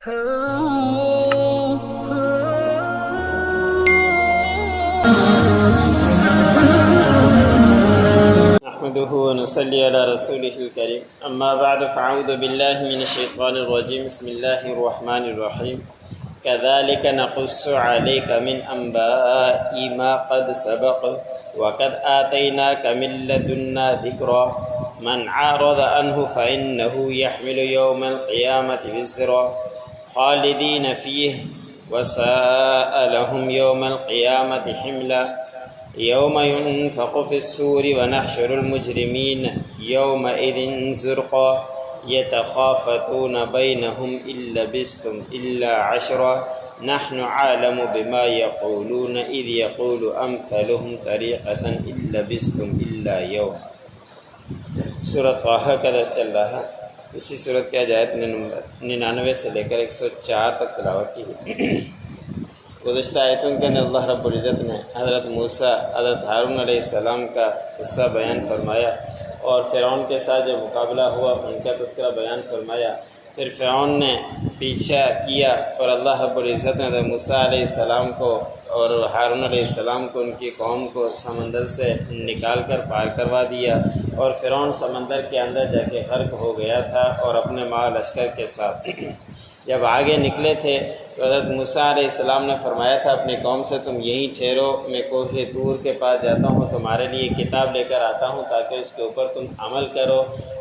نحمده ونصلي على رسوله الكريم اما بعد فاعوذ بالله من الشيطان الرجيم بسم الله الرحمن الرحيم كذلك نقص عليك من انباء ما قد سبق وقد آتيناك من لدنا ذكرا من عارض عنه فإنه يحمل يوم القيامة وزرا خالدين فيه وساء لهم يوم القيامة حملا يوم ينفخ في الصور ونحشر المجرمين يومئذ زرقا يتخافتون بينهم إن لبثتم إلا عشرا نحن عالم بما يقولون إذ يقول أمثلهم طريقة إن لبثتم إلا يوما۔ سورۃ طٰہٰ کا درس چل رہا ہے۔ اسی سورت کی آیات 99 سے لے کر 104 تک تلاوت کی ہے۔ گزشتہ آیتوں کے اندر اللہ رب العزت نے حضرت موسیٰ حضرت ہارون علیہ السلام کا قصہ بیان فرمایا اور فرعون کے ساتھ جو مقابلہ ہوا ان کا تذکرہ بیان فرمایا۔ پھر فرعون نے پیچھا کیا اور اللہ رب العزت نے حضرت موسیٰ علیہ السلام کو اور ہارون علیہ السلام کو ان کی قوم کو سمندر سے نکال کر پار کروا دیا اور فرعون سمندر کے اندر جا کے غرق ہو گیا تھا اور اپنے مال لشکر کے ساتھ جب آگے نکلے تھے تو حضرت موسیٰ علیہ السلام نے فرمایا تھا اپنی قوم سے تم یہیں ٹھہرو، میں کوہ طور کے پاس جاتا ہوں، تمہارے لیے کتاب لے کر آتا ہوں تاکہ اس کے اوپر تم عمل کرو۔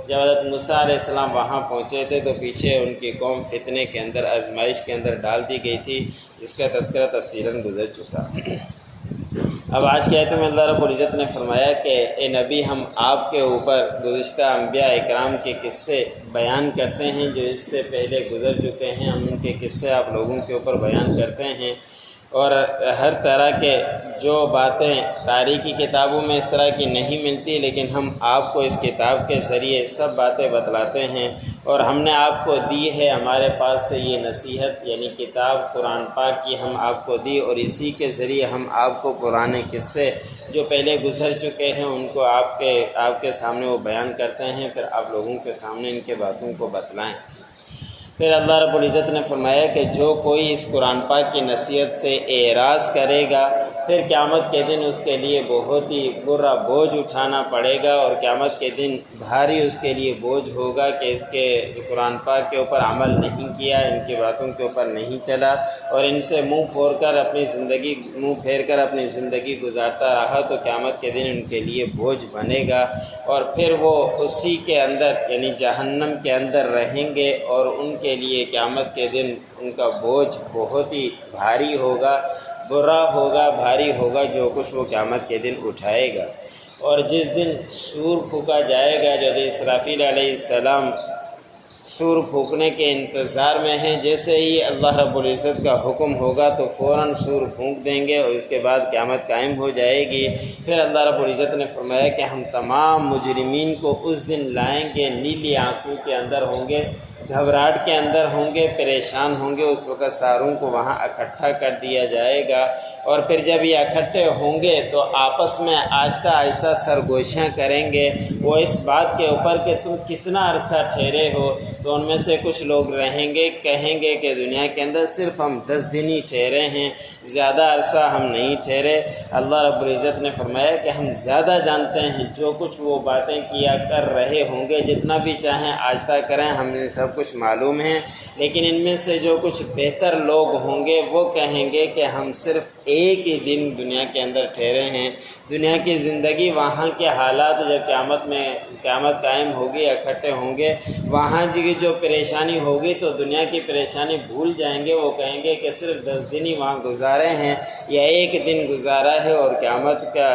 جب حضرت موسیٰ علیہ السلام وہاں پہنچے تھے تو پیچھے ان کی قوم فتنے کے اندر آزمائش کے اندر ڈال دی گئی تھی، جس کا تذکرہ تفصیلاً گزر چکا۔ اب آج کی آیت میں اللہ رب العزت نے فرمایا کہ اے نبی ہم آپ کے اوپر گزشتہ انبیاء اکرام کے قصے بیان کرتے ہیں جو اس سے پہلے گزر چکے ہیں، ہم ان کے قصے آپ لوگوں کے اوپر بیان کرتے ہیں اور ہر طرح کے جو باتیں تاریخی کتابوں میں اس طرح کی نہیں ملتی لیکن ہم آپ کو اس کتاب کے ذریعے سب باتیں بتلاتے ہیں اور ہم نے آپ کو دی ہے ہمارے پاس سے یہ نصیحت یعنی کتاب قرآن پاک کی ہم آپ کو دی اور اسی کے ذریعے ہم آپ کو پرانے قصے جو پہلے گزر چکے ہیں ان کو آپ کے سامنے وہ بیان کرتے ہیں، پھر آپ لوگوں کے سامنے ان کے باتوں کو بتلائیں۔ پھر اللہ رب العزت نے فرمایا کہ جو کوئی اس قرآن پاک کی نصیحت سے اعراض کرے گا پھر قیامت کے دن اس کے لیے بہت ہی برا بوجھ اٹھانا پڑے گا اور قیامت کے دن بھاری اس کے لیے بوجھ ہوگا کہ اس کے قرآن پاک کے اوپر عمل نہیں کیا، ان کی باتوں کے اوپر نہیں چلا اور ان سے منہ پھیر کر اپنی زندگی گزارتا رہا تو قیامت کے دن ان کے لیے بوجھ بنے گا اور پھر وہ اسی کے اندر یعنی جہنم کے اندر رہیں گے اور ان کے لیے قیامت کے دن ان کا بوجھ بہت ہی بھاری ہوگا، برا ہوگا، بھاری ہوگا جو کچھ وہ قیامت کے دن اٹھائے گا۔ اور جس دن سور پھونکا جائے گا جو اسرافیل علیہ السلام سور پھونکنے کے انتظار میں ہیں، جیسے ہی اللہ رب العزت کا حکم ہوگا تو فوراً سور پھونک دیں گے اور اس کے بعد قیامت قائم ہو جائے گی۔ پھر اللہ رب العزت نے فرمایا کہ ہم تمام مجرمین کو اس دن لائیں گے، نیلی آنکھوں کے اندر ہوں گے، گھبراہٹ کے اندر ہوں گے، پریشان ہوں گے، اس وقت ساروں کو وہاں اکٹھا کر دیا جائے گا اور پھر جب یہ اکٹھے ہوں گے تو آپس میں آہستہ آہستہ سرگوشیاں کریں گے وہ اس بات کے اوپر کہ تم کتنا عرصہ ٹھہرے ہو، تو ان میں سے کچھ لوگ رہیں گے کہیں گے کہ دنیا کے اندر صرف ہم 10 دن ہی ٹھہرے ہیں، زیادہ عرصہ ہم نہیں ٹھہرے۔ اللہ رب العزت نے فرمایا کہ ہم زیادہ جانتے ہیں، جو کچھ وہ باتیں کیا کر رہے ہوں گے جتنا بھی چاہیں آہستہ کریں، ہمیں سب کچھ معلوم ہے، لیکن ان میں سے جو کچھ بہتر لوگ ہوں گے وہ کہیں گے کہ ہم صرف ایک ہی دن دنیا کے اندر ٹھہرے ہیں، دنیا کی زندگی وہاں کے حالات جب قیامت قائم ہوگی اکٹھے ہوں گے وہاں کی جو پریشانی ہوگی تو دنیا کی پریشانی بھول جائیں گے، وہ کہیں گے کہ صرف 10 دن ہی وہاں گزارے ہیں یا ایک دن گزارا ہے اور قیامت کا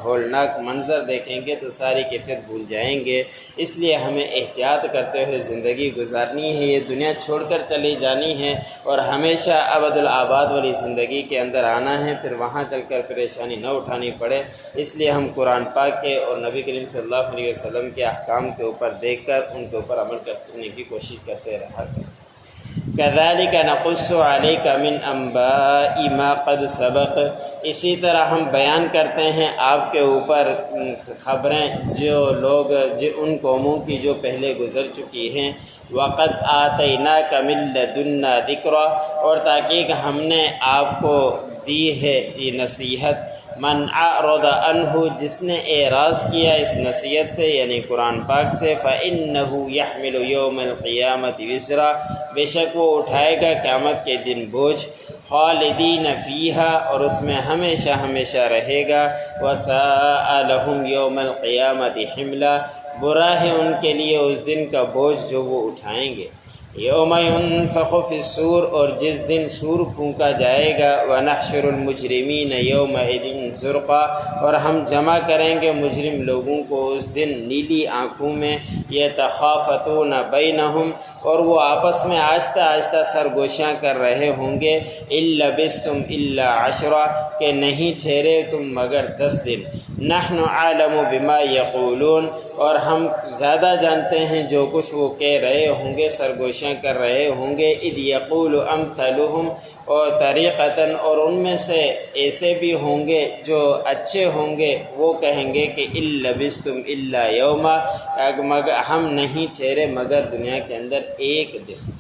ہولناک منظر دیکھیں گے تو ساری کیفیت بھول جائیں گے۔ اس لیے ہمیں احتیاط کرتے ہوئے زندگی گزارنی ہے، یہ دنیا چھوڑ کر چلی جانی ہے اور ہمیشہ ابد الآباد والی زندگی کے اندر آنا ہے، پھر وہاں چل کر پریشانی نہ اٹھانی پڑے۔ اس لیے ہم قرآن پاک کے اور نبی کریم صلی اللہ علیہ وسلم کے احکام کے اوپر دیکھ کر ان کے اوپر عمل کرنے کی کوشش کرتے رہا کریں۔ كذلك نقص عليك من انباء ما قد سبق، اسی طرح ہم بیان کرتے ہیں آپ کے اوپر خبریں جو ان قوموں کی جو پہلے گزر چکی ہیں۔ وقد آتیناک من لدنا ذکرا، اور تحقیق ہم نے آپ کو دی ہے یہ نصیحت، من اعرض عنہ جس نے اعراض کیا اس نصیحت سے یعنی قرآن پاک سے، فإنہ یحمل یوم القیامت وزرا، بے شک وہ اٹھائے گا قیامت کے دن بوجھ، خالدین فیہا، اور اس میں ہمیشہ ہمیشہ رہے گا، وساء لہم یوم القیامت حملا، برا ہے ان کے لیے اس دن کا بوجھ جو وہ اٹھائیں گے، یوم ینفخ فی الصور، اور جس دن سور پھونکا جائے گا، ونحشر المجرمین یومئذ زرقا، اور ہم جمع کریں گے مجرم لوگوں کو اس دن نیلی آنکھوں میں، یتخافتون بینہم، اور وہ آپس میں آہستہ آہستہ سرگوشیاں کر رہے ہوں گے، ان لبثتم الا عشرا، کہ نہیں ٹھہرے تم مگر 10 دن، نحن عالم بما یقولون، اور ہم زیادہ جانتے ہیں جو کچھ وہ کہہ رہے ہوں گے، سرگوشیاں کر رہے ہوں گے، اذ یقول امثلہم، اور طریقتاً، اور ان میں سے ایسے بھی ہوں گے جو اچھے ہوں گے، وہ کہیں گے کہ ان لبثتم الا یوما، ہم نہیں ٹھہرے مگر دنیا کے اندر ایک دن۔